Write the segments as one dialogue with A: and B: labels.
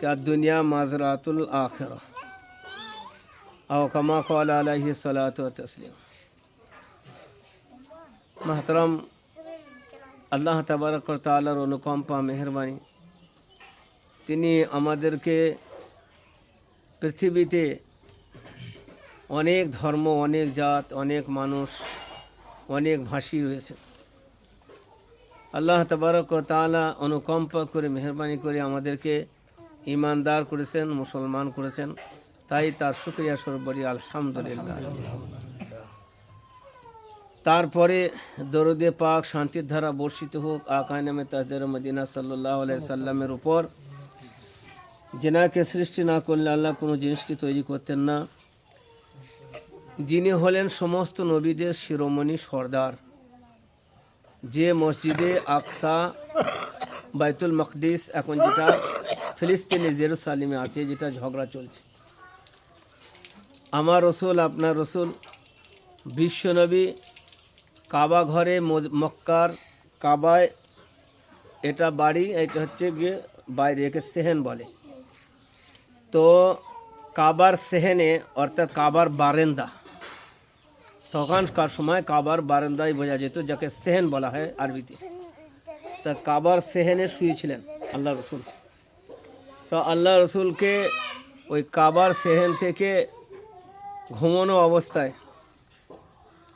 A: कि दुनिया माजरातुल आखिरा और कमा क़ाल अलैहि सलातु व तस्लीम। महतरम আল্লাহ তাবারক ওয়া তাআলার অনুকম্পা মেহেরবানি, তিনি আমাদেরকে পৃথিবীতে অনেক ধর্ম, অনেক জাত, অনেক মানুষ, অনেক ভাষী রয়েছে। আল্লাহ তাবারক ওয়া তাআলা অনুকম্পা করে মেহেরবানি করে আমাদেরকে ঈমানদার করেছেন, মুসলমান করেছেন, তাই তার শুকরিয়া স্বরূপ বলি আলহামদুলিল্লাহ। তারপরে দরুদে পাক শান্তির ধারা বর্ষিত হোক আকায়ে নামে তাজদারে মদিনা সাল্লাল্লাহু আলাইহি সাল্লামের উপর, যিনাকে সৃষ্টি না করলে আল্লাহ কোনো জিনিসকে তৈরি করতেন না, যিনি হলেন সমস্ত নবীদের শিরোমণি সর্দার, যে মসজিদে আকসা বাইতুল মকদিস এখন যেটা ফিলিস্তিনের জেরুসালেমে আছে, যেটা ঝগড়া চলছে, আমার রসুল আপনার রসুল বিশ্বনবী কাবা ঘরে মক্কার কাবায়, এটা বাড়ি, এটা হচ্ছে গিয়ে বাইরে, একে সেহেন বলে। তো কাবার সেহেনে অর্থাৎ কাবার বারেন্দা, তখনকার সময় কাবার বারেন্দায় বোঝা যেত, যাকে সেহেন বলা হয় আরবিতে। তা কাবার সেহেনে শুয়েছিলেন আল্লাহ রসুল। তো আল্লাহ রসুলকে ওই কাবার সেহেন থেকে ঘুমানো অবস্থায়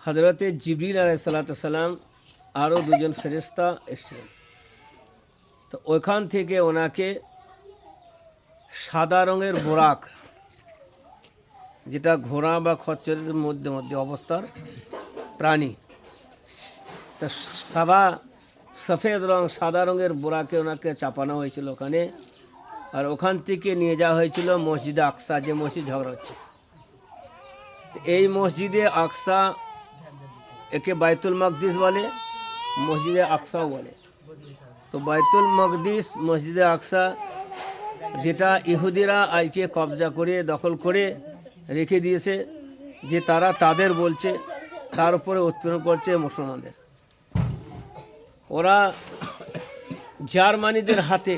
A: হযরতে জিবরিল আলাইহিসসালাম আরও দুজন ফেরেশতা এসেছিলেন। তো ওইখান থেকে ওনাকে সাদা রঙের বোরাক, যেটা ঘোড়া বা খচ্চরের মধ্যে মধ্যে অবস্থার প্রাণী, তা সফেদ রং সাদা রঙের বোরাকে ওনাকে চাপানো হয়েছিল ওখানে, আর ওখান থেকে নিয়ে যাওয়া হয়েছিল মসজিদে আকসা, যে মসজিদ ঝগড়া হচ্ছে। এই মসজিদে আকসা, একে বাইতুল মকদিস বলে, মসজিদে আকসাও বলে। তো বাইতুল মকদিস, মসজিদে আকসা, যেটা ইহুদিরা আজকে কবজা করে দখল করে রেখে দিয়েছে, যে তারা তাদের বলছে, তার উপরে উৎপীড়ন করছে মুসলমানদের। ওরা জার্মানিদের হাতে,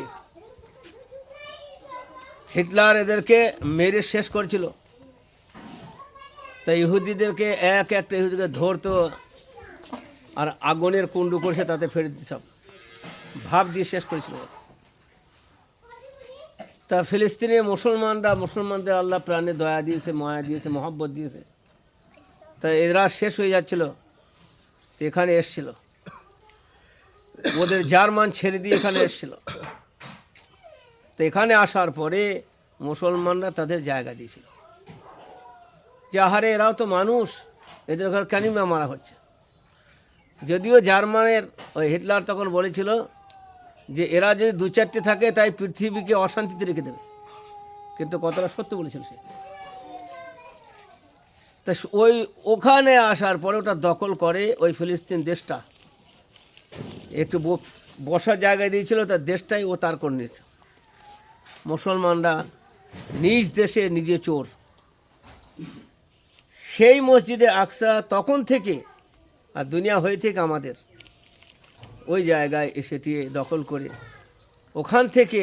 A: হিটলার এদেরকে মেরে শেষ করেছিল। তাই ইহুদিদেরকে একটা ইহুদিকে ধরতো আর আগুনের কুণ্ডু করে তাতে ফেলে দিত, সব ভাব দিয়ে শেষ করেছিল। তা ফিলিস্তিনে মুসলমানদের আল্লাহ প্রাণে দয়া দিয়েছে, মায়া দিয়েছে, মহব্বত দিয়েছে। তা এরা শেষ হয়ে যাচ্ছিল, এখানে এসছিল, ওদের জার্মান ছেড়ে দিয়ে এখানে এসছিল। তো এখানে আসার পরে মুসলমানরা তাদের জায়গা দিয়েছিল, যে আহারে এরাও তো মানুষ, এদের ঘর কেন মারা হচ্ছে। যদিও জার্মানের ওই হিটলার তখন বলেছিল যে এরা যদি দু চারটে থাকে তাই পৃথিবীকে অশান্তিতে রেখে দেবে, কিন্তু কতটা সত্য বলেছিল সে। তা ওখানে আসার পরে ওটা দখল করে, ওই ফিলিস্তিন দেশটা একটু বসার জায়গায় দিয়েছিল, তার দেশটাই ও তার করে নিয়েছে। মুসলমানরা নিজ দেশে নিজে চোর। সেই মসজিদে আকসা তখন থেকে আর দুনিয়া হয়ে থেকে আমাদের ওই জায়গায় এসেটি দখল করে, ওখান থেকে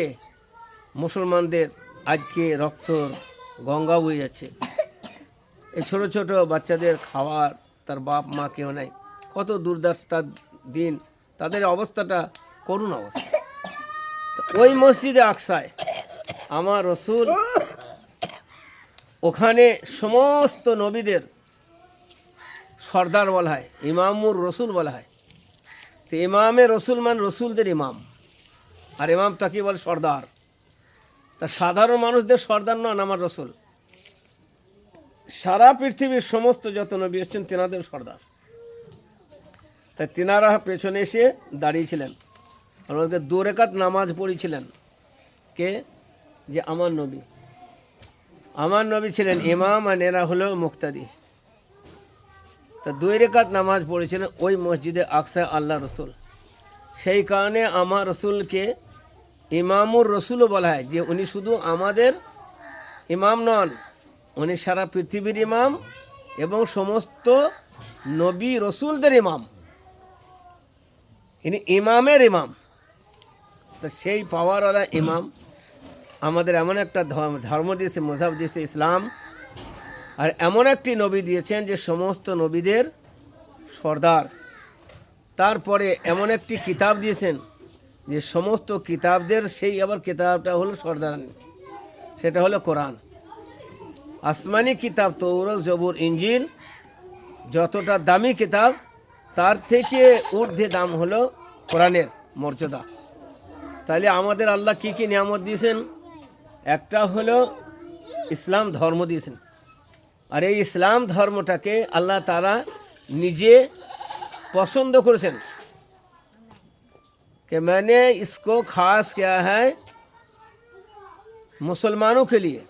A: মুসলমানদের আজকে রক্ত গঙ্গা বয়ে যাচ্ছে। এই ছোট ছোট বাচ্চাদের খাওয়ার তার বাপ মা কেউ নাই, কত দুর্দশার দিন তাদের অবস্থাটা করুণ অবস্থা। তো ওই মসজিদে আকসায় আমার রসুল, ওখানে সমস্ত নবীদের সর্দার বলা হয়, ইমামুর রসুল বলা হয়। তো ইমামে রসুল মানে রসুলদের ইমাম, আর ইমাম তাকে বলে সর্দার। তা সাধারণ মানুষদের সর্দার নন আমার রসুল, সারা পৃথিবীর সমস্ত যত নবী এসেছেন তেনাদের সর্দার। তাই তেনারা পেছনে এসে দাঁড়িয়েছিলেন, আর ওদের 2 রাকাত নামাজ পড়েছিলেন। কে? যে আমার নবী। আমার নবী ছিলেন ইমাম, আর এরা হলো মুক্তাদি। তা 2 রাকাত নামাজ পড়েছিলেন ওই মসজিদে আকসায় আল্লাহ রসুল। সেই কারণে আমার রসুলকে ইমামুর রসুলও বলা হয়, যে উনি শুধু আমাদের ইমাম নন, উনি সারা পৃথিবীর ইমাম এবং সমস্ত নবী রসুলদের ইমাম। ইনি ইমামের ইমাম। তো সেই পাওয়ারওয়ালা ইমাম আমাদের এমন একটা ধর্ম দিয়েছে, মযহাব দিয়েছে ইসলাম, আর এমন একটি নবী দিয়েছেন যে সমস্ত নবীদের সর্দার। তারপরে এমন একটি কিতাব দিয়েছেন যে সমস্ত কিতাবদের সেই আবার কিতাবটা হলো সর্দার, সেটা হলো কোরআন। আসমানি কিতাব তৌরাত, জবুর, ইঞ্জিল যতটা দামি কিতাব, তার থেকে ঊর্ধ্বে দাম হলো কোরআনের মর্যাদা। তাহলে আমাদের আল্লাহ কি কি নিয়ামত দিয়েছেন? একটা হলো ইসলাম ধর্ম দিয়েছেন, আর এই ইসলাম ধর্মটাকে আল্লাহ তাআলা নিজে पसंद करेছেন कि मैंने इसको खास किया है मुसलमानों के लिए।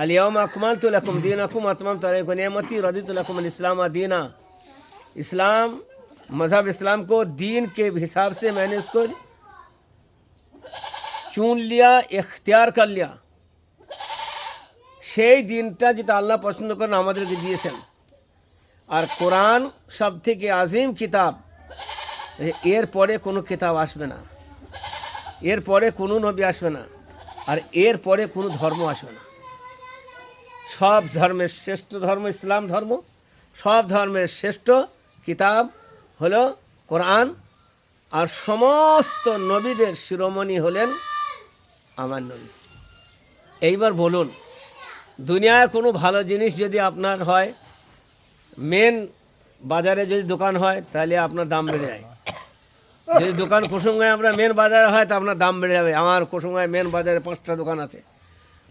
A: अल-यौम अकमलतु लकुम दीनकुम अतममतु अलैकुम निअमती रदितु लकुम अल-इस्लाम दीना। इस्लाम मज़हब इस्लाम को दीन के हिसाब से मैंने इसको चुन लिया, इख्तियार कर लिया। সেই দিনটা যেটা আল্লাহ পছন্দ করেন আমাদেরকে দিয়েছেন। আর কোরআন সব থেকে আজিম কিতাব, এর পরে কোনো কিতাব আসবে না, এর পরে কোনো নবী আসবে না, আর এর পরে কোনো ধর্ম আসবে না। সব ধর্মের শ্রেষ্ঠ ধর্ম ইসলাম ধর্ম, সব ধর্মের শ্রেষ্ঠ কিতাব হলো কোরআন, আর সমস্ত নবীদের শিরোমণি হলেন আমার নবী। এইবার বলুন, দুনিয়ার কোনো ভালো জিনিস যদি আপনার হয়, মেন বাজারে যদি দোকান হয় তাহলে আপনার দাম বেড়ে যায়। যদি দোকান কুসুমগাঁয় আমরা মেন বাজারে হয় তা আপনার দাম বেড়ে যাবে। আমার কুসুমগাঁয় মেন বাজারে 5টা দোকান আছে,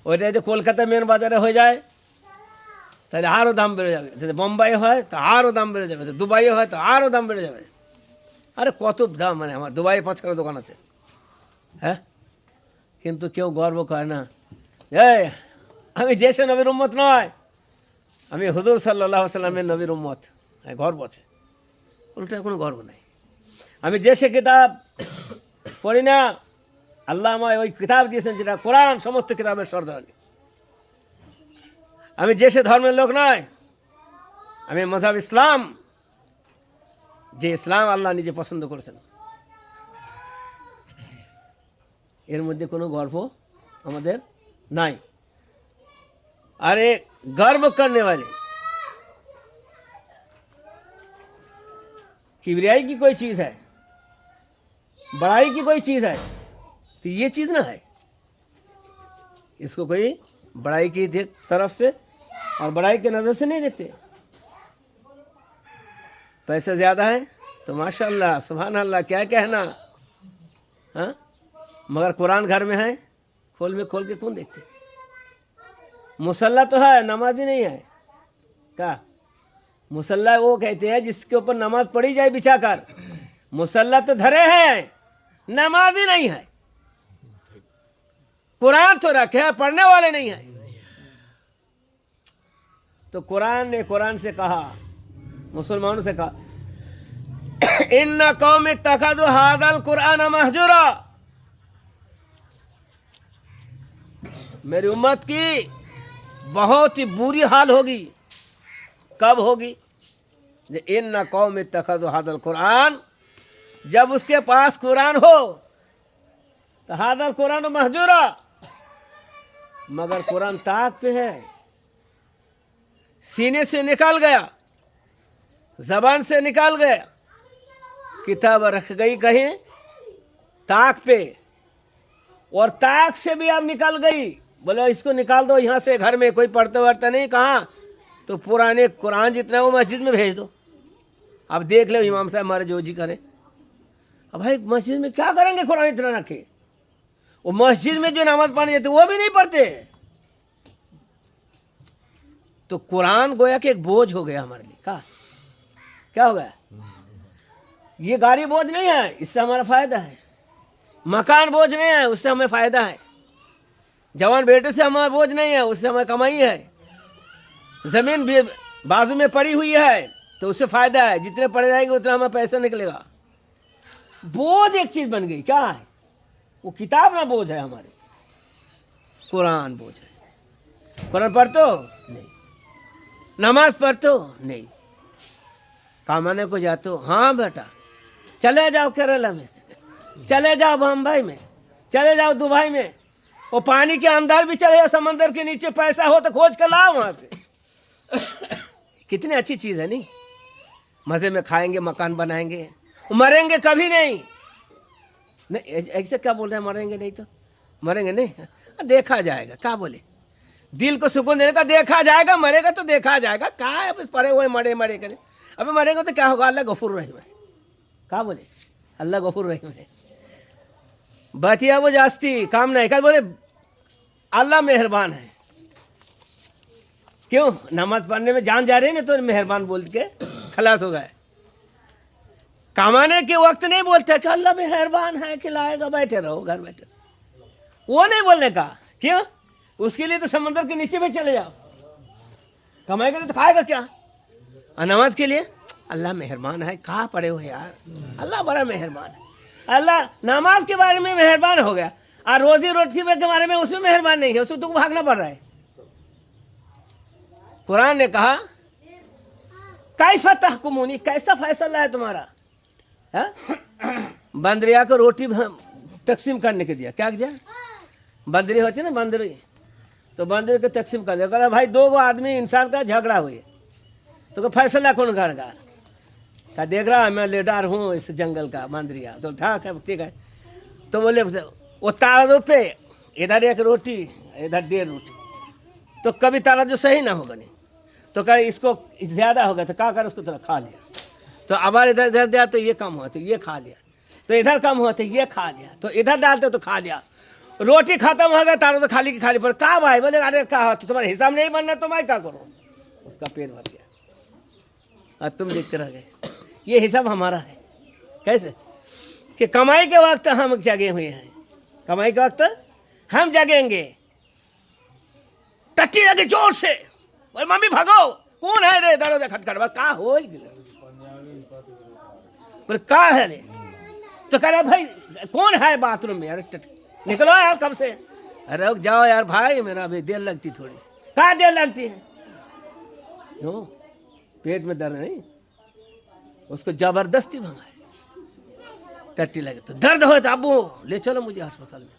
A: ওইটা যদি কলকাতা মেন বাজারে হয়ে যায় তাহলে আরও দাম বেড়ে যাবে। যদি বোম্বাই হয় তা আরও দাম বেড়ে যাবে, যদি দুবাইয়ে হয় তো আরও দাম বেড়ে যাবে। আরে কত দাম, মানে আমার দুবাইয়ে 5খানা দোকান আছে, হ্যাঁ, কিন্তু কেউ গর্ব করে না। এই আমি যে সে নবীর উম্মত নয়, আমি হুজুর সাল্লাল্লাহু আলাইহি ওয়াসাল্লামের নবীর উম্মত, গর্ব আছে। ওটার কোনো গর্ব নাই। আমি যে সে কিতাব পড়ি না, আল্লাহ আমায় ওই কিতাব দিয়েছেন যেটা কোরআন সমস্ত কিতাবের সর্দার। আমি যে সে ধর্মের লোক নয়, আমি মযহাব ইসলাম, যে ইসলাম আল্লাহ নিজে পছন্দ করেছেন। এর মধ্যে কোনো গর্ব আমাদের নাই। अरे गर्व करने वाले, किबरियाई की कोई चीज़ है, बड़ाई की कोई चीज़ है, तो ये चीज़ ना है। इसको कोई बड़ाई की तरफ से और बड़ाई के नज़र से नहीं देखते। पैसे ज़्यादा है तो माशाअल्लाह सुभान अल्लाह क्या कहना, हाँ, मगर कुरान घर में है, खोल के कौन देखते। मुसल्ला तो है, नमाज ही नहीं है। क्या मुसल्ला वो कहते हैं जिसके ऊपर नमाज पढ़ी जाए बिछाकर, मुसल्ला तो धरे हैं, नमाज ही नहीं है। कुरान तो रखे हैं, पढ़ने वाले नहीं है। तो कुरान ने कुरान से कहा, मुसलमानों से कहा, इन्ना कौम इत्तखज़ू हाज़ल कुरान महजूरा। मेरी उम्मत की बहुत ही बुरी हाल होगी। कब होगी? इन्ना कौम इत्तखज़ू हाज़ल कुरान, जब उसके पास कुरान हो तो हाज़ल कुरान महजूरा, मगर कुरान ताक पे है, सीने से निकाल गया, जबान से निकाल गया, किताब रख गई कहीं ताक पे, और ताक से भी अब निकल गई। बोले इसको निकाल दो यहाँ से, घर में कोई पढ़ता वढ़ता नहीं। कहाँ? तो पुराने कुरान जितना वो मस्जिद में भेज दो। अब देख लो इमाम साहब हमारे जो जी करें। अब भाई मस्जिद में क्या करेंगे कुरान इतना रखे? वो मस्जिद में जो नमाज पढ़ने जाते वो भी नहीं पढ़ते। तो कुरान गोया कि एक बोझ हो गया हमारे लिए। क्या हो गया? ये गाड़ी बोझ नहीं है, इससे हमारा फायदा है। मकान बोझ नहीं है, उससे हमें फायदा है। जवान बेटे से हमारा बोझ नहीं है, उससे हमें कमाई है। जमीन भी बाजू में पड़ी हुई है तो उससे फायदा है। जितने पड़े रहेंगे उतना हमें पैसा निकलेगा। बोझ एक चीज बन गई। क्या है वो? किताब ना बोझ है हमारे, कुरान बोझ है। कुरान पढ़तो नहीं, नमाज पढ़तो नहीं, कमाने को जातो। हाँ बेटा चले जाओ केरला में, चले जाओ बम्बई में, चले जाओ दुबई में, वो पानी के अंदर भी चले जाओ, समंदर के नीचे पैसा हो तो खोज कर लाओ वहां से। कितनी अच्छी चीज है नहीं? मजे में खाएंगे, मकान बनाएंगे, मरेंगे कभी नहीं। ऐसे क्या बोल रहे हैं मरेंगे नहीं? तो मरेंगे नहीं, देखा जाएगा। क्या बोले? दिल को सुकून देने का देखा जाएगा, मरेगा तो देखा जाएगा। कहा है अब पड़े हुए मरे करे। अबे मरेंगे तो क्या होगा? अल्लाह गफूर रहीम है। क्या बोले? अल्लाह गफूर रहीम है। बचिया वो जास्ती काम नहीं कर, बोले अल्लाह मेहरबान है। क्यों? नमाज पढ़ने में जान जा रही है ना, तो मेहरबान बोल के खलास हो गए। कमाने के वक्त नहीं बोलते कि अल्लाह मेहरबान है खिलाएगा, बैठे रहो घर बैठे। वो नहीं बोलने का। क्यों? उसके लिए तो समंदर के नीचे में चले जाओ, कमाएगा तो खाएगा क्या? और नमाज के लिए अल्लाह मेहरबान है। कहाँ पड़े हो यार? अल्लाह बड़ा मेहरबान है। अल्लाह नमाज के बारे में मेहरबान हो गया, और रोजी रोटी के बारे में उसमें मेहरबान नहीं है। उसमें तुमको भागना पड़ रहा है। कुरान ने कहा कैसा तहकुमुनी, कैसा फैसला है तुम्हारा? बंदरिया को रोटी तकसीम करने के दिया। क्या किया? बंदरी होती है ना, बंदरी, तो बंदरी को तकसीम कर दिया। कहा भाई दो आदमी इंसान का झगड़ा हुए तो फैसला कौन करेगा? क्या देख रहा है मैं लीडर हूँ इस जंगल का, बंदरिया। तो ठीक है। तो बोले वो तारा पे इधर एक रोटी इधर 1.5 रोटी, तो कभी तारा जो सही ना होगा नहीं, तो कह इसको ज्यादा होगा तो क्या कर, उसको थोड़ा खा लिया। तो अबार इधर इधर दिया तो ये कम हुआ तो ये खा लिया, तो इधर कम हुआ तो ये खा लिया, तो इधर डालते तो खा लिया। रोटी खत्म हो गया, तारों तो खाली की खाली पर। कहा भाई? बोले अरे कहा तो तुम्हारे हिसाब नहीं बनना तो मैं क्या करूँ? उसका पेट भर गया और तुम देखते रह गए। ये हिसाब हमारा है। कैसे? कि कमाई के वक्त हम जगे हुए हैं, कमाई के वक्त हम जगेंगे। टट्टी लगे जोर से, बोले मम्मी भागो, कौन है रे? दरवाजा खटखट। का हो? बोले का है रे? तो कह रहा भाई कौन है बाथरूम में? अरे निकलो यार कब से। अरे रुक जाओ यार भाई, मेरा अभी देर लगती थोड़ी। कहाँ देर लगती है? क्यों? पेट में दर्द नहीं, उसको जबरदस्ती भगाए। टट्टी लगे तो दर्द हो तो अबू ले चलो मुझे अस्पताल में,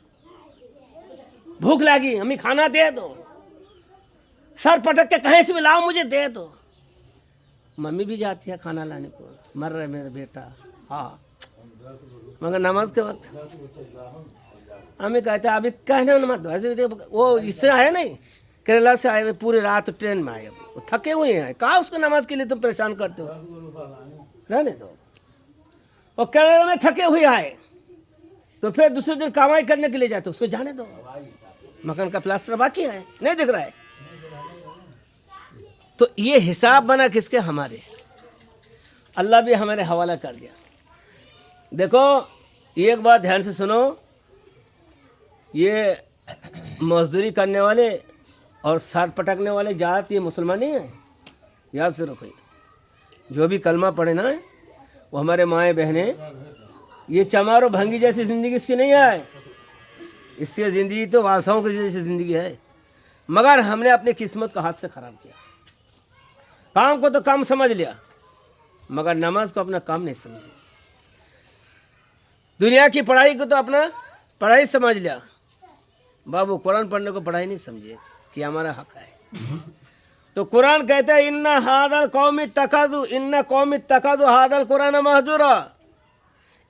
A: भूख लगी हमें खाना दे दो, सर पटक के कहीं से भी लाओ मुझे दे दो। मम्मी भी जाती है खाना लाने को, मर रहे मेरा बेटा। हाँ मगर नमाज के वक्त हमें कहते अभी कहने मत। वो इससे आए नहीं, केरला से आए हुए, पूरी रात ट्रेन में आए, वो थके हुए हैं। कहा उसको नमाज के लिए तुम परेशान करते हो? रहने दो। वो केरला में थके हुए आए तो फिर दूसरे दिन कमाई करने के लिए जाते, उसको जाने दो। मकान का प्लास्टर बाकी है, नहीं दिख रहा है। तो ये हिसाब बना किसके? हमारे। अल्लाह भी हमारे हवाला कर दिया। देखो एक बात ध्यान से सुनो, ये मजदूरी करने वाले और सर पटकने वाले जात ये मुसलमान नहीं है, याद से रखो। जो भी कलमा पढ़े ना वो हमारे माएँ बहनें, ये चमारो भंगी जैसी ज़िंदगी इसकी नहीं है। इसकी ज़िंदगी तो वासाओं की जैसी ज़िंदगी है, मगर हमने अपनी किस्मत को हाथ से ख़राब किया। काम को तो काम समझ लिया, मगर नमाज को अपना काम नहीं समझा। दुनिया की पढ़ाई को तो अपना पढ़ाई समझ लिया। बाबू कुरान पढ़ने को पढ़ाई नहीं समझे कि हमारा हक है। तो कुरान कहता है इन्ना हादल कौमी तकादु हादल कुरान महजूरा।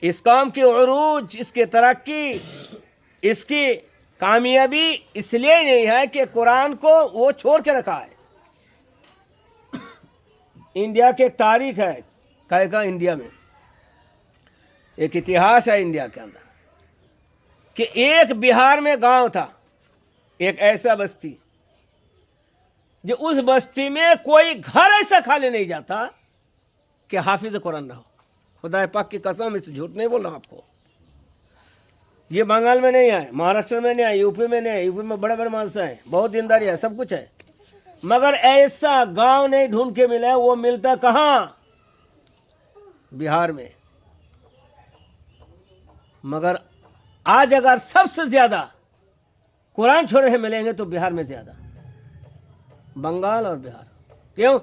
A: इस कौम की उरूज, इसकी तरक्की, इसकी कामयाबी इसलिए नहीं है कि कुरान को वो छोड़ के रखा है। इंडिया की एक तारीख है, कहेगा इंडिया में एक इतिहास है इंडिया के अंदर कि एक बिहार में गांव था, एक ऐसा बस्ती जो उस बस्ती में कोई घर ऐसा खाली नहीं जाता कि हाफिज कुरान ना हो। खुदा पाक की कसम, इस झूठ नहीं बोल रहा हूं आपको। ये बंगाल में नहीं है, महाराष्ट्र में नहीं है, यूपी में नहीं है। यूपी में बड़े बड़े मानस हैं, बहुत ईमानदारी है, सब कुछ है, मगर ऐसा गांव नहीं ढूंढ के मिला। वो मिलता कहां? बिहार में। मगर आज अगर सबसे ज्यादा कुरान छोड़े हैं मिलेंगे तो बिहार में ज्यादा, बंगाल और बिहार। क्यों?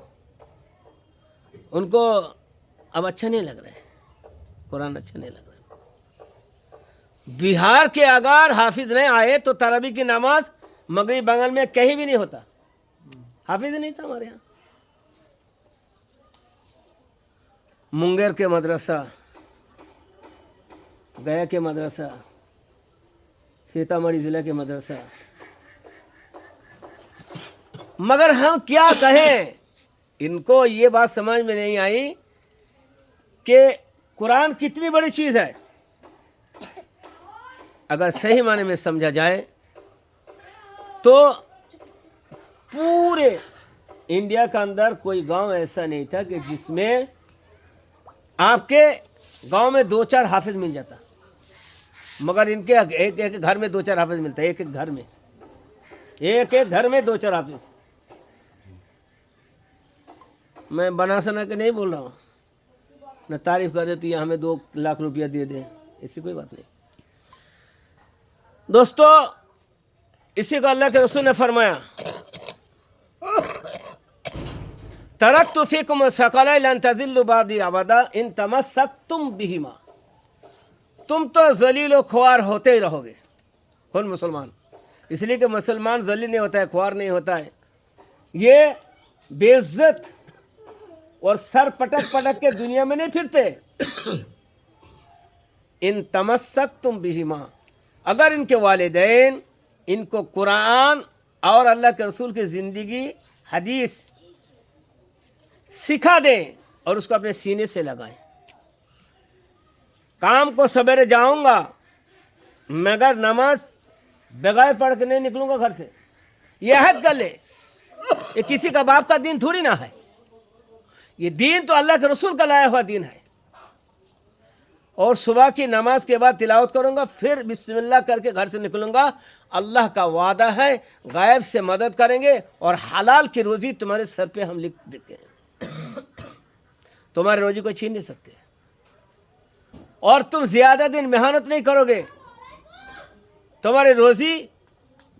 A: उनको अब अच्छा नहीं लग रहा है, कुरान अच्छा नहीं लग रहा है। बिहार के अगर हाफिज नहीं आए तो तरावी की नमाज मगरी बंगाल में कहीं भी नहीं होता। हाफिज नहीं था हमारे यहाँ। मुंगेर के मदरसा, गया के मदरसा, सीतामढ़ी जिले के मदरसा, मगर हम क्या कहें, इनको ये बात समझ में नहीं आई कि कुरान कितनी बड़ी चीज है। अगर सही माने में समझा जाए तो पूरे इंडिया के अंदर कोई गांव ऐसा नहीं था कि जिसमें आपके गांव में 2-4 हाफिज मिल जाता। मगर इनके एक एक घर में 2-4 हाफिज मिलता है। एक एक घर में, एक एक घर में 2-4 हाफिज। मैं बना सना के नहीं बोल रहा हूँ, न तारीफ कर दे तो ये हमें 2 लाख रुपया दे दे, ऐसी कोई बात नहीं। दोस्तों, इसी को अल्लाह के रसूल ने फरमाया, तरक्तु फीकुम सकलैन लन तज़िल्लु बादी अबदा इन तमस्सक्तुम बिहिमा। तुम तो जलील ख्वार होते ही रहोगे। कौन? मुसलमान। इसलिए कि मुसलमान जलील नहीं होता है, ख्वार नहीं होता है। ये बेइज्जत और सर पटक पटक के दुनिया में नहीं फिरते। इन तमस्सक्तुम बिहिमा, अगर इनके वालिदैन इनको कुरान और अल्लाह के रसूल की ज़िंदगी हदीस सिखा दें और उसको अपने सीने से लगाएं। काम को सवेरे जाऊंगा मगर नमाज बगैर पढ़ के नहीं निकलूंगा घर से, यह हद कर ले। ये किसी का बाप का दीन थोड़ी ना है, ये दीन तो अल्लाह के रसूल का लाया हुआ दीन है। और सुबह की नमाज के बाद तिलावत करूंगा, फिर बिस्मिल्लाह करके घर से निकलूंगा। अल्लाह का वादा है, गायब से मदद करेंगे और हलाल की रोजी तुम्हारे सर पे हम लिख देंगे। तुम्हारी रोजी को छीन नहीं सकते। और तुम ज्यादा दिन मेहनत नहीं करोगे, तुम्हारी रोजी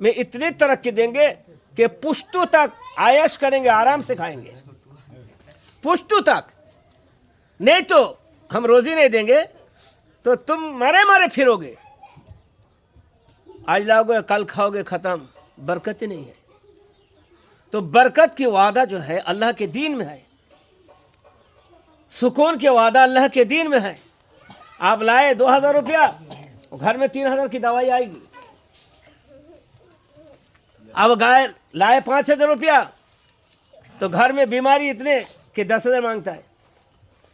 A: में इतनी तरक्की देंगे कि पुश्तों तक आयश करेंगे, आराम से खाएंगे, पुश्तों तक। नहीं तो हम रोजी नहीं देंगे तो तुम मरे मरे फिरोगे। आज लाओगे कल खाओगे, खत्म, बरकत ही नहीं है। तो बरकत की वादा जो है अल्लाह के दीन में है, सुकून के वादा अल्लाह के दीन में है। आप लाए 2000 रुपया, घर में 3000 की दवाई आएगी। अब गाय लाए 5000 रुपया तो घर में बीमारी इतने कि 10,000 मांगता है।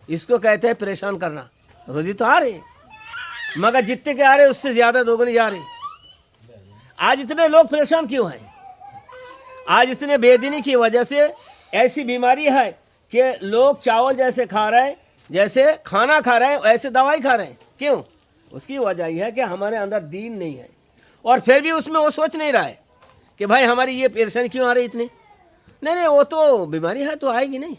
A: इसको कहते हैं परेशान करना। रोजी तो आ रही मगर जितने के आ रहे उससे ज्यादा दोगुनी जा रही। आज इतने लोग परेशान क्यों हैं? आज इतने बेदीनी की वजह से ऐसी बीमारी है कि लोग चावल जैसे खा रहे हैं, जैसे खाना खा रहे हैं, ऐसे दवाई खा रहे हैं। क्यों? उसकी वजह यह है कि हमारे अंदर दीन नहीं है। और फिर भी उसमें वो सोच नहीं रहा है कि भाई हमारी ये परेशानी क्यों आ रही इतनी। नहीं, वो तो बीमारी है तो आएगी नहीं।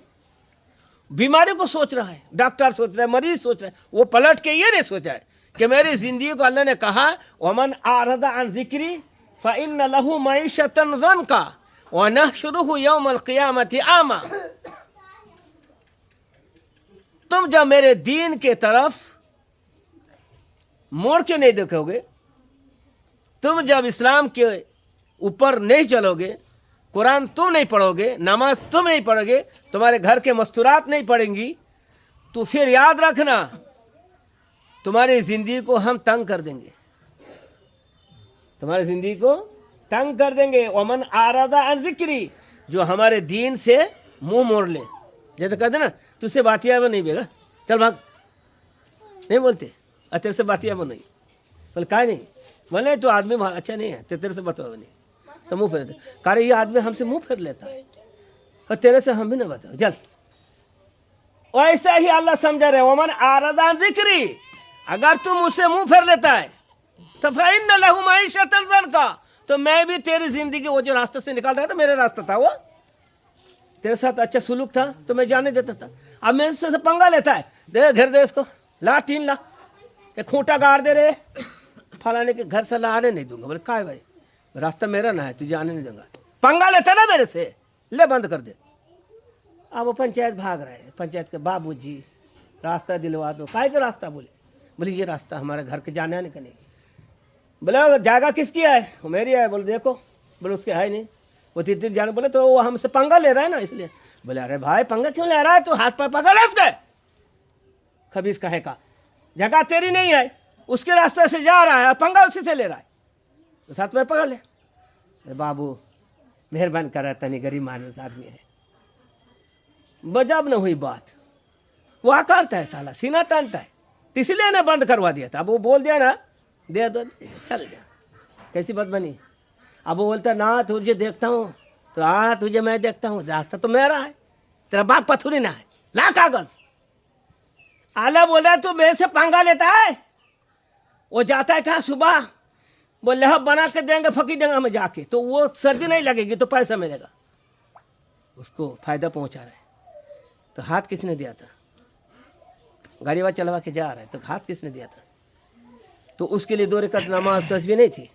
A: बीमारी को सोच रहा है, डॉक्टर सोच रहा है, मरीज सोच रहा है। वो पलट के ये नहीं सोचा है कि मेरी जिंदगी को अल्लाह ने कहा वमन आरदा अन जिक्री फइन्न लहू मईशतन ज़नका व नहशुरुहु यौमल क़ियामति आमा। तुम जब मेरे दीन के तरफ मोड़ के नहीं देखोगे, तुम जब इस्लाम के ऊपर नहीं चलोगे, कुरान तुम नहीं पढ़ोगे, नमाज तुम नहीं पढ़ोगे, तुम्हारे घर के मस्तूरात नहीं पढ़ेंगी, तो फिर याद रखना तुम्हारी जिंदगी को हम तंग कर देंगे, तुम्हारी जिंदगी को तंग कर देंगे। वमन आरादा अन जिक्री, जो हमारे दीन से मुंह मोड़ ले। जैसे कहते ना तुझसे बातिया वो नहीं बेगा, चल भाग, नहीं बोलते तेरे से बातिया वो नहीं, बोले काय नहीं, बोले तो आदमी अच्छा नहीं है, तेरे से बतवा नहीं, तो मुंह फेर, कार्य ये आदमी हमसे मुंह फेर लेता है और तेरे से हम भी ना बताओ, चल। वैसा ही अल्लाह समझा रहे, वमन आरादा जिक्री, अगर तुम उससे मुंह फेर लेता है तो फइन्न लहू मईशतन ज़नका, तो मैं भी तेरी जिंदगी, वो जो रास्ते से निकाल रहा था मेरा रास्ता था, वो तेरे साथ अच्छा सुलूक था तो मैं जाने देता था। अब मेरे से पंगा लेता है, दे घर दे इसको, ला 3 लाख, एक खूंटा गाड़ दे रहे, फलाने के घर से ला आने नहीं दूंगा। बोले काय भाई, रास्ता मेरा ना है, तुझे आने नहीं दूंगा, पंगा लेता ना मेरे से, ले बंद कर दे। अब वो पंचायत भाग रहा है, पंचायत के बाबूजी रास्ता दिलवा दो, काय का रास्ता, बोले ये रास्ता हमारे घर के जाने आने का नहीं। बोले जाएगा किसकी है, वो मेरी है। बोले देखो, बोले उसके है नहीं, वो 3 जाने। बोले तो वो हमसे पंगा ले रहा है ना इसलिए। बोले अरे भाई पंगा क्यों ले रहा है, तू हाथ पर पकड़ ले उसके, खबीस कहे का, जगह तेरी नहीं है, उसके रास्ते से जा रहा है, पंगा उसी से ले रहा है, तो हाथ पर पकड़ ले। अरे बाबू मेहरबान कर रहा, तनी गरीब मानुस आदमी है, बजब न हुई बात, वो आकारता है साला, सीना तानता है, इसलिए ने बंद करवा दिया था। अब वो बोल दिया ना दे दो, चल जा, कैसी बात बनी। अब वो बोलता ना तुझे देखता हूँ, तो हाँ तुझे मैं देखता हूँ, रास्ता तो मेरा है, तेरा बाप पथुरी ना है, ला कागज। आला बोला तू मेरे से पंगा लेता है, वो जाता है कहाँ सुबह, बोले हम बना के देंगे फकीर डंगा में जाके, तो वो सर्दी नहीं लगेगी तो पैसा मिलेगा, उसको फायदा पहुंचा रहा है। तो हाथ किसने दिया था, गाड़ी वाला चलवा के जा रहा है, तो हाथ किसने दिया था, तो उसके लिए 2 रकात नमाज तस्बीह नहीं थी।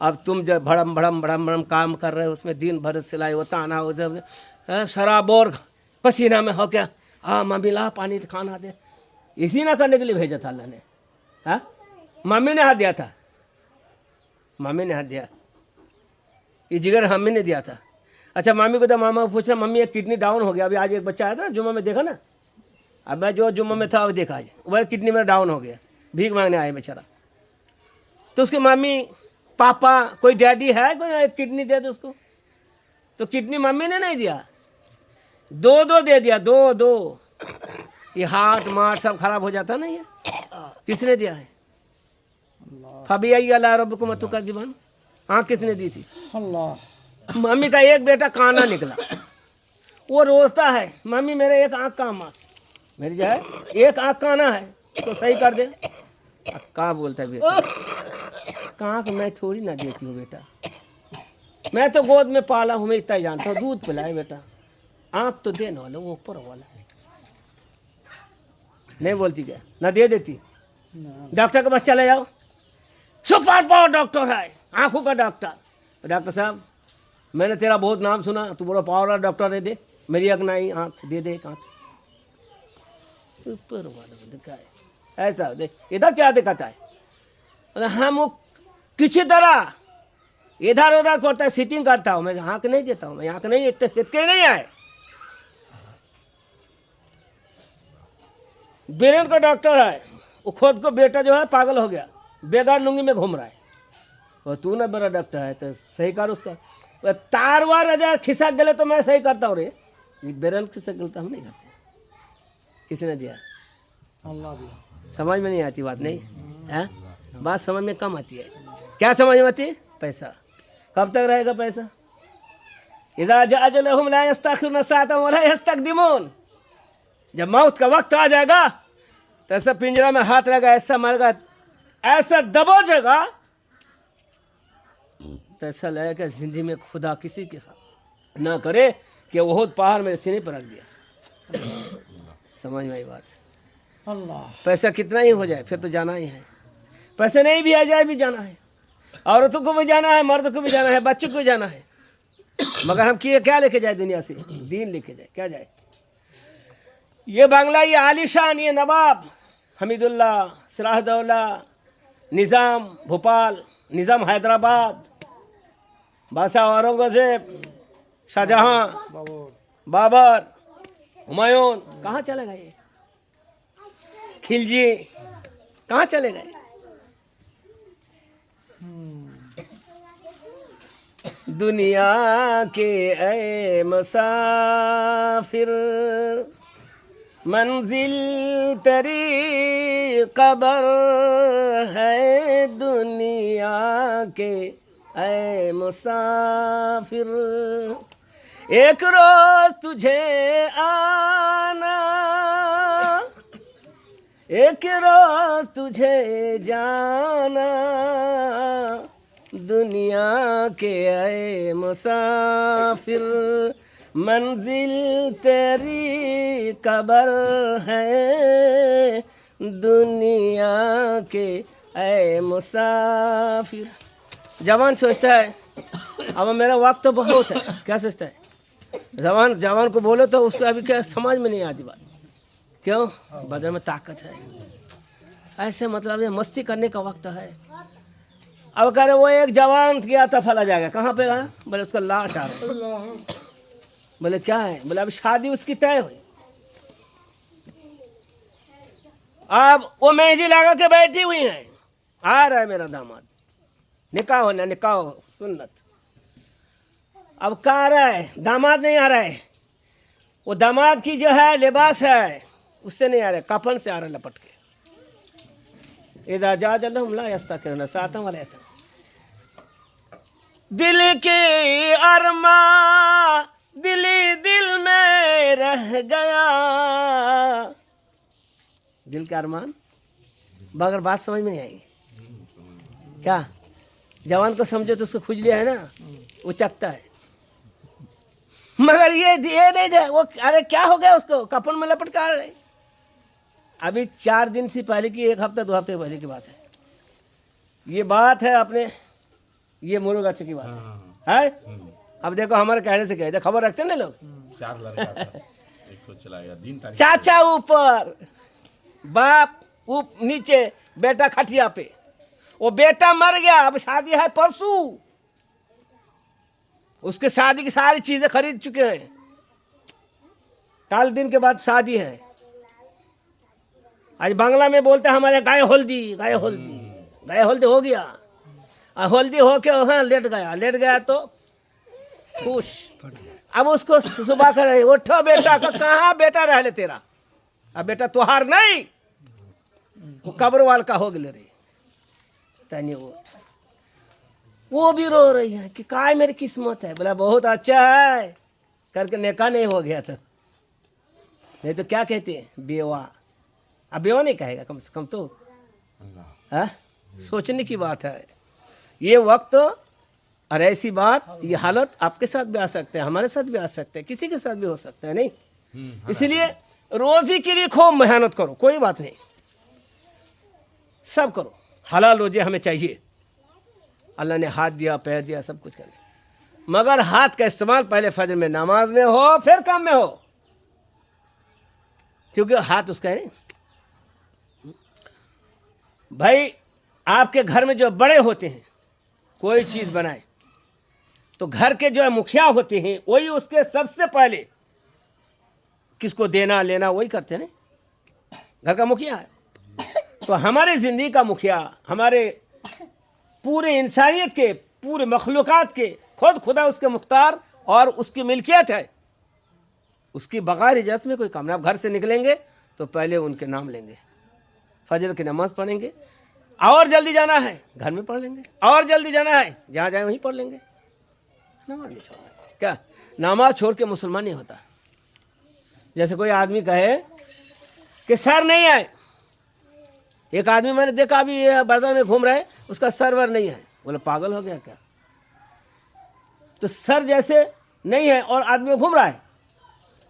A: अब तुम जब भड़म भड़म भड़म भड़म काम कर रहे हो, उसमें दिन भर सिलाई होता आना हो, जब शराब और पसीना में हो क्या, हाँ मम्मी ला पानी खाना दे, इसी ना करने के लिए भेजा था अल्लाह ने। हाँ मम्मी ने हाथ दिया था, मम्मी ने हाथ दिया, ये जिगर मम्मी ने दिया था। अच्छा मम्मी को तो मामा को पूछना, मम्मी एक किडनी डाउन हो गया, अभी आज एक बच्चा आया था ना जुम्मा में, देखा ना, अब मैं जो जुम्मा में था वो देखा, आज वह किडनी में डाउन हो गया, भीख मांगने आए बेचारा। तो उसकी मम्मी पापा कोई डैडी है कोई, एक किडनी दे दो उसको, तो किडनी मम्मी ने नहीं दिया, 2 दे दिया, 2। ये हार्ट मार्ट सब खराब हो जाता ना, ये किसने दिया है, फबी अल्लाह रब्बुकुम तुकज़्ज़िबान, आँख किसने दी थी, अल्लाह। मम्मी का एक बेटा काना निकला, वो रोता है, मम्मी मेरे एक आँख काम, मेरी जो है एक आँख काना है, तो सही कर दे। कहाँ बोलता है बेटा, कहाँ मैं थोड़ी ना देती हूँ बेटा, मैं तो गोद में पाला हूँ, मैं इतना ही जानता हूँ, दूध पिलाए बेटा, आँख तो देने वाला वो ऊपर वाला है, नहीं बोलती क्या, ना दे देती। डॉक्टर के पास चले जाओ, सुपर पावर डॉक्टर है, आंखों का डॉक्टर, डॉक्टर साहब मैंने तेरा बहुत नाम सुना, तू बड़ा पावर वाला डॉक्टर है, दे मेरी एक नहीं आँख दे दे, एक आँख ऊपर वाला दिखा है, ऐसा देख इधर क्या दिखाता है, हम वो किसी तरह इधर उधर करता है, सीटिंग करता हूँ मैं, आँख नहीं देता हूँ मैं, आँख नहीं के नहीं आए। ब्रेन का डॉक्टर है, वो खुद को बेटा जो है पागल हो गया, बेगार लुंगी में घूम रहा है, और तू ना बड़ा डॉक्टर है तो सही कर उसका, तार वार अगर खिसक गले तो मैं सही करता हूँ रे, ब्रेन खिसक गलता हम नहीं करते, किसने दिया, अल्लाह दिया। समझ में नहीं आती बात, नहीं है, बात समझ में कम आती है, क्या समझ में आती है, पैसा कब तक रहेगा पैसा, इज़ा जाअ अजलुहुम ला यस्तअखिरुन साअतन वला यस्तक़दिमून, जब मौत का वक्त आ जाएगा तो ऐसा पिंजरा में हाथ लगा, ऐसा मरेगा, ऐसा दबोचेगा, तो ऐसा लगेगा जिंदगी में खुदा किसी के साथ ना करे कि वो पहाड़ मेरे सीने पर रख दिया। समझ में आई बात, अल्लाह। पैसा कितना ही हो जाए फिर तो जाना ही है, पैसे नहीं भी आ जाए भी जाना है, औरतों को भी जाना है, मर्द को भी जाना है, बच्चों को भी जाना है, मगर हम क्या लेके जाए दुनिया से, दीन लेके जाए, क्या जाए। ये बांग्ला, ये आलिशान, ये नवाब हमीदुल्ला, सिराजदौला, निज़ाम भोपाल, निज़ाम हैदराबाद, बादशाह औरंगजेब, शाहजहां, बाबर, हुमायूं, कहाँ चले गए, खिलजी कहाँ चले गए? दुनिया के ऐ मुसाफिर, मंजिल तेरी कबर है। दुनिया के ऐ मुसाफिर, एक रोज तुझे आना, एक रोज तुझे जाना। दुनिया के ऐ मुसाफिर, मंजिल तेरी कबर है। दुनिया के ऐ मुसाफिर। जवान सोचता है अब मेरा वक्त तो बहुत है, क्या सोचता है? जवान को बोले तो उसको अभी क्या समझ में नहीं आती बात। क्यों? बदन में ताकत है। ऐसे मतलब ये मस्ती करने का वक्त है। अब कह रहे वो एक जवान गया था फला जाएगा, कहाँ पे गया? बोले उसका लाश आ रहा है। बोले क्या है? बोले अब शादी उसकी तय हुई, अब वो मेहंदी लगा के बैठी हुई है, आ रहा है मेरा दामाद, निकाह होना, निकाह हो, सुन्नत। अब कहाँ आ रहा है? दामाद नहीं आ रहा है। वो दामाद की जो है लिबास है उससे नहीं आ रहा है, कफन से आ रहा है लपट के। इदा जाजलहुम ला यस्तकिरुन सातम वाला था। दिल के अरमा दिली दिल में रह गया। दिल का अरमान, मगर बात समझ में नहीं आएगी क्या? जवान को समझो तो उसको खुजली है ना, वो चकता है, मगर ये नहीं दे वो। अरे क्या हो गया उसको? कफन में लपट कर रहे। अभी 4 दिन से पहले की, 1 हफ्ता 2 हफ्ते पहले की बात है ये। बात है अपने ये मुर्गाचे की बात है। अब देखो हमारे कहने से कहते खबर रखते ना लोग।
B: 4 लड़का था, एक तो चला गया दिन तारीख।
A: चाचा ऊपर, बाप नीचे, बेटा खटिया पे। वो बेटा मर गया, अब शादी है परसों। उसके शादी की सारी चीजें खरीद चुके हैं, कल दिन के बाद शादी है। आज बांग्ला में बोलते हैं हमारे गाय होल्दी, गाय होल्दी, गाय होल्दी हो गया। होल्दी होके वहाँ लेट गया तो खुश। अब उसको सुबह कर रहे, उठो बेटा का, कहाँ बेटा रह ले तेरा? अब बेटा तुहार नहीं, वो कब्रवाल का हो गए रे। तनी वो भी रो रही है कि काय मेरी किस्मत है। बोला बहुत अच्छा है करके नेका नहीं हो गया था, नहीं तो क्या कहते हैं बेवा। अब बेवा नहीं कहेगा कम से कम तो। है सोचने की बात है ये वक्त। और ऐसी बात, ये हालत आपके साथ भी आ सकते हैं, हमारे साथ भी आ सकते हैं, किसी के साथ भी हो सकता है, नहीं? इसलिए रोजी के लिए खूब मेहनत करो, कोई बात नहीं, सब करो। हलाल रोजे हमें चाहिए। अल्लाह ने हाथ दिया, पैर दिया, सब कुछ कर लिया, मगर हाथ का इस्तेमाल पहले फजर में नमाज में हो, फिर काम में हो, क्योंकि हाथ उसका है। भाई आपके घर में जो बड़े होते हैं, कोई चीज बनाए तो घर के जो है मुखिया होते हैं, वही उसके सबसे पहले किसको देना लेना वही करते हैं, घर का मुखिया है। तो हमारे जिंदगी का मुखिया, हमारे पूरे इंसानियत के, पूरे मखलूकात के खुद खुदा उसके मुख्तार और उसकी मिल्कियत है। उसकी बगैर इजाज़त में कोई काम नहीं। आप घर से निकलेंगे तो पहले उनके नाम लेंगे, फजर की नमाज पढ़ेंगे, और जल्दी जाना है घर में पढ़ लेंगे, और जल्दी जाना है जहाँ जाए वहीं पढ़ लेंगे। नमाज नहीं छोड़ना। क्या नमाज छोड़ के मुसलमान नहीं होता। जैसे कोई आदमी कहे कि सर नहीं है, एक आदमी मैंने देखा अभी बाजार में घूम रहा है, उसका सर्वर नहीं है। बोले पागल हो गया क्या? तो सर जैसे नहीं है और आदमी घूम रहा है,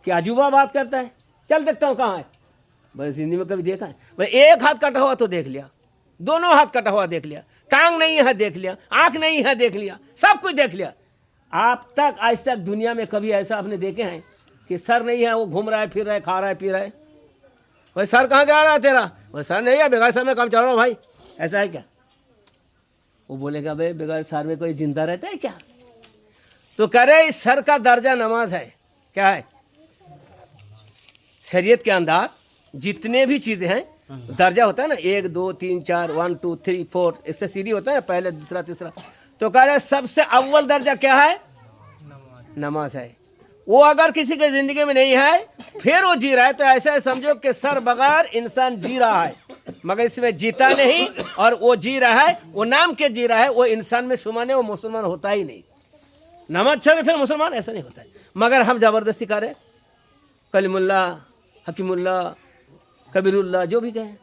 A: क्या अजूबा बात करता है। चल देखता हूँ कहाँ है। बस हिंदी में कभी देखा है? बोले एक हाथ कटा हुआ तो देख लिया, दोनों हाथ कटा हुआ देख लिया, टांग नहीं है देख लिया, आंख नहीं है देख लिया, सब कुछ देख लिया। आप तक आज तक दुनिया में कभी ऐसा आपने देखे हैं कि सर नहीं है, वो घूम रहा है, फिर रहा है, खा रहा है, पी रहा है? भाई सर कहाँ जा रहा है तेरा? भाई सर नहीं है, बगैर सर में काम चल रहा हूँ भाई। ऐसा है क्या? वो बोलेगा भाई बगैर सर में कोई जिंदा रहता है क्या? तो कह रहे इस सर का दर्जा नमाज है। क्या है? शरीयत के अंदर जितने भी चीज़ें हैं दर्जा होता है ना, 1 2 3 4 1 2 3 4 इससे सीढ़ी होता है, पहले दूसरा तीसरा। तो कह रहे सबसे अव्वल दर्जा क्या है? नमाज है। वो अगर किसी के जिंदगी में नहीं है फिर वो जी रहा है, तो ऐसा समझो कि सर बगैर इंसान जी रहा है मगर इसमें जीता नहीं, और वो जी रहा है वो नाम के जी रहा है, वो इंसान में शुमार है, वो मुसलमान होता ही नहीं। नमाज छोड़े फिर मुसलमान ऐसा नहीं होता है। मगर हम ज़बरदस्ती करें, कलीमुल्ला, हकीमुल्ला, कबीरुल्ला जो भी कहें।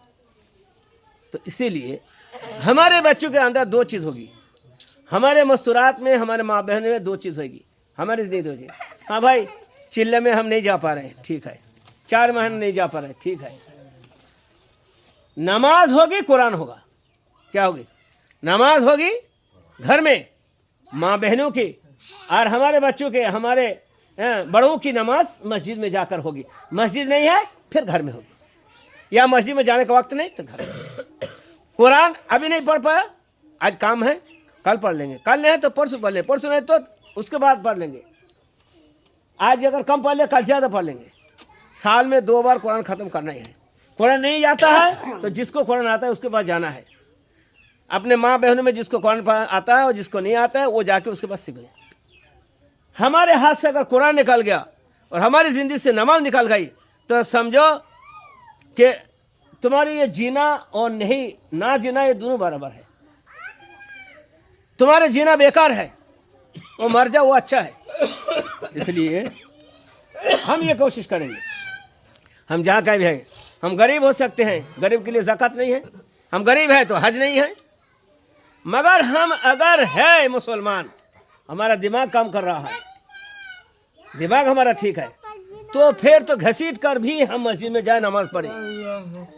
A: तो इसीलिए हमारे बच्चों के अंदर दो चीज़ होगी, हमारे मस्तूरात में, हमारे माँ बहन में दो चीज़ होगी, हमारी जिंदगी दो चीज़। हाँ भाई, चिल्ले में हम नहीं जा पा रहे हैं, ठीक है, 4 महीने नहीं जा पा रहे, ठीक है। नमाज होगी, कुरान होगा, क्या होगी? नमाज होगी घर में माँ बहनों की, और हमारे बच्चों के, हमारे बड़ों की नमाज मस्जिद में जाकर होगी। मस्जिद नहीं है फिर घर में होगी, या मस्जिद में जाने का वक्त नहीं तो घर में। कुरान अभी नहीं पढ़ पाया, आज काम है, कल पढ़ लेंगे, कल नहीं है तो परसों पढ़ लेंगे, परसों नहीं तो उसके बाद पढ़ लेंगे। आज अगर कम पढ़ ले कल ज़्यादा पढ़ लेंगे। साल में 2 बार कुरान ख़त्म करना ही है। कुरान नहीं आता है तो जिसको कुरान आता है उसके पास जाना है। अपने माँ बहनों में जिसको कुरान आता है और जिसको नहीं आता है वो जाके उसके पास सीख ले। हमारे हाथ से अगर कुरान निकल गया और हमारी ज़िंदगी से नमाज निकल गई तो समझो कि तुम्हारी ये जीना और नहीं ना जीना ये दोनों बराबर है। तुम्हारे जीना बेकार है, वो मर जाओ वो अच्छा है। इसलिए हम ये कोशिश करेंगे, हम जहाँ कहीं भी हैं, हम गरीब हो सकते हैं, गरीब के लिए ज़कात नहीं है, हम गरीब है तो हज नहीं है, मगर हम अगर है मुसलमान, हमारा दिमाग काम कर रहा है, दिमाग हमारा ठीक है, तो फिर तो घसीट कर भी हम मस्जिद में जाए, नमाज पढ़े,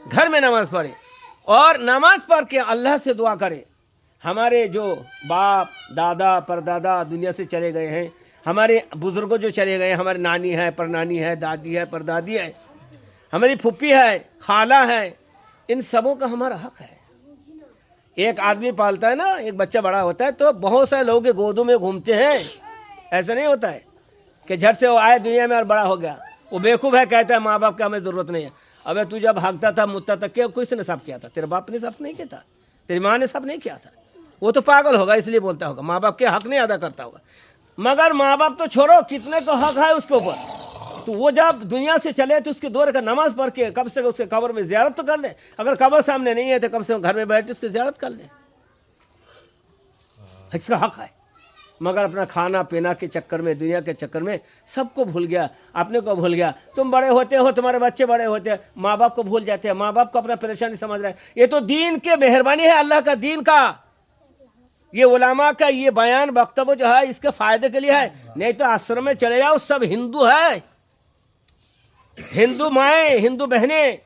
A: घर में नमाज पढ़े, और नमाज पढ़ के अल्लाह से दुआ करें। हमारे जो बाप दादा परदादा दुनिया से चले गए हैं, हमारे बुजुर्गों जो चले गए हैं, हमारी नानी है, परनानी है, दादी है, परदादी है, हमारी फुप्पी है, खाला है, इन सबों का हमारा हक है। एक आदमी पालता है ना, एक बच्चा बड़ा होता है तो बहुत सारे लोगों के गोदों में घूमते हैं। ऐसा नहीं होता है कि झट से वो आए दुनिया में और बड़ा हो गया। वो बेवकूफ़ है, कहता है माँ बाप का हमें ज़रूरत नहीं है। अबे तू जब भागता था मुत्ता था, क्या किसने साफ किया था? तेरे बाप ने साफ नहीं किया था, तेरी माँ ने साफ नहीं किया था। वो तो पागल होगा इसलिए बोलता होगा, माँ बाप के हक नहीं अदा करता होगा। मगर माँ बाप तो छोड़ो, कितने का हक है उसके ऊपर। तो वो जब दुनिया से चले तो उसके 2 रकात नमाज पढ़ के कम से कम उसके कब्र में ज़ियारत तो कर ले। अगर कब्र सामने नहीं है तो कम से कम घर में बैठ के उसकी ज़ियारत कर ले, इसका हक है। मगर अपना खाना पीना के चक्कर में, दुनिया के चक्कर में सबको भूल गया, अपने को भूल गया। तुम बड़े होते हो, तुम्हारे बच्चे बड़े होते हैं, माँ बाप को भूल जाते हैं, माँ बाप को अपना परेशानी समझ रहे हैं। ये तो दीन के मेहरबानी है, अल्लाह का दीन का, ये उलामा का ये बयान वक्तव्य जो है इसके फायदे के लिए है। नहीं तो आश्रम में चले जाओ, सब हिंदू है, हिंदू माएँ, हिंदू बहनें,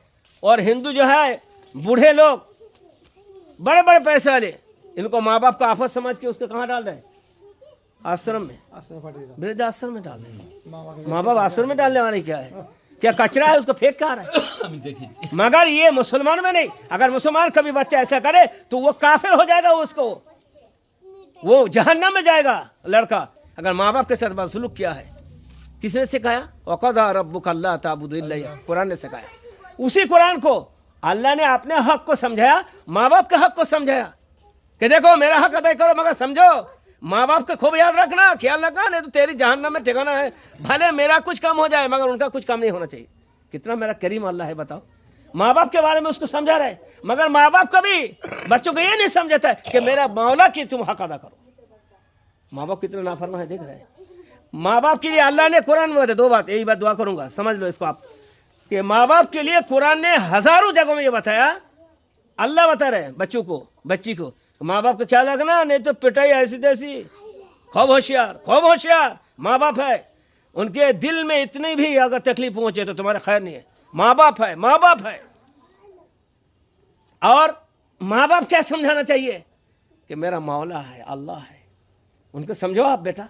A: और हिंदू जो है बूढ़े लोग, बड़े बड़े पैसे वाले, इनको माँ बाप का आफत समझ के उसके कहाँ डाल रहे हैं? आश्रम में, वृद्ध आश्रम में डाल रहे हैं। माँ बाप आश्रम में डालने वाले क्या है? क्या कचरा है, उसको फेंक कहाँ रहे हैं? मगर ये मुसलमान में नहीं। अगर मुसलमान कभी बच्चा ऐसा करे तो वो काफिर हो जाएगा, उसको वो जहन्नम में जाएगा लड़का, अगर माँ बाप के साथ बदसलूक किया है। किसने सिखाया? वक़ज़ा रब्बुका अल्ला ताबुदू इल्ला, कुरान ने सिखाया। उसी कुरान को अल्लाह ने अपने हक को समझाया, माँ बाप के हक को समझाया कि देखो मेरा हक अदा करो, मगर समझो माँ बाप का खूब याद रखना, ख्याल रखना, नहीं तो तेरी जहन्नम में ठिकाना है। भले मेरा कुछ कम हो जाए मगर उनका कुछ कम नहीं होना चाहिए। कितना मेरा करीम अल्लाह है, बताओ। माँ बाप के बारे में उसको समझा रहे, मगर माँ बाप कभी बच्चों को ये नहीं समझाता है कि मेरा मौला की तुम हक अदा करो। माँ बाप कितना नाफरमान है, देख रहे हैं। माँ बाप के लिए अल्लाह ने कुरान में 2 बात, यही बात दुआ करूंगा, समझ लो इसको आप, कि माँ बाप के लिए कुरान ने हजारों जगहों में ये बताया। अल्लाह बता रहे हैं बच्चों को, बच्ची को, माँ बाप का ख्याल रखना, नहीं तो पिटाई ऐसी तैसी। खूब होशियार, खूब होशियार माँ बाप है, उनके दिल में इतनी भी अगर तकलीफ पहुंचे तो तुम्हारा खैर नहीं है। माँ बाप है, माँ बाप है। और माँ बाप क्या समझाना चाहिए कि मेरा मौला है, अल्लाह है, उनको समझो आप बेटा।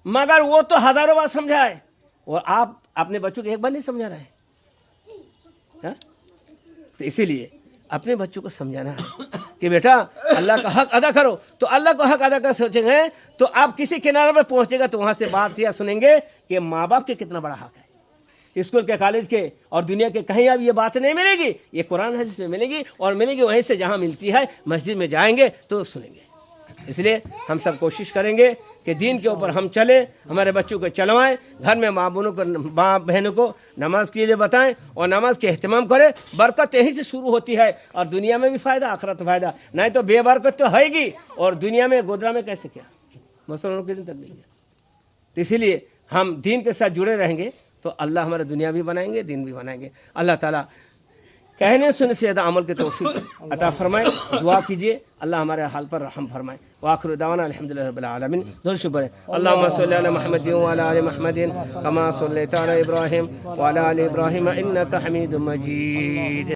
A: मगर वो तो हजारों बार समझाए, और आप अपने बच्चों को एक बार नहीं समझा रहे हैं। तो इसीलिए अपने बच्चों को समझाना है कि बेटा अल्लाह का हक अदा करो। तो अल्लाह का हक अदा कर सोचेंगे तो आप किसी किनारे पर पहुंचेगा तो वहां से बात यह सुनेंगे कि माँ बाप के कितना बड़ा हक है। स्कूल के, कॉलेज के और दुनिया के कहीं अब ये बात नहीं मिलेगी, ये कुरान हदीस में मिलेगी और मिलेगी वहीं से जहाँ मिलती है, मस्जिद में जाएंगे तो सुनेंगे। इसलिए हम सब कोशिश करेंगे कि दीन के ऊपर हम चले, हमारे बच्चों को चलवाएं, घर में माँ बहनों को नमाज के लिए बताएं और नमाज के एहतमाम करें। बरकत यहीं से शुरू होती है और दुनिया में भी फ़ायदा, आखिरत फ़ायदा, नहीं तो बेबरकत तो हैगी और दुनिया में गोदरा में कैसे क्या मुसलमानों के दिन तक नहीं है। तो इसीलिए हम दीन के साथ जुड़े रहेंगे तो अल्लाह हमारे दुनिया भी बनाएंगे, दीन भी बनाएंगे। अल्लाह ताला कहने सुनने से ज़्यादा अमल के तौफीक अता फरमाए। दुआ कीजिए अल्लाह हमारे हाल पर रहम फरमाए। वाखिर दावाना अल्हम्दुलिल्लाहि रब्बिल आलमीन। दुआ शुक्र है। अल्लाहुम्मा सल्लि अला मुहम्मदिन व अला आलि मुहम्मदिन कमा सल्लैता अला इब्राहीम व अला आलि इब्राहीम इन्नका हमीदुम मजीद।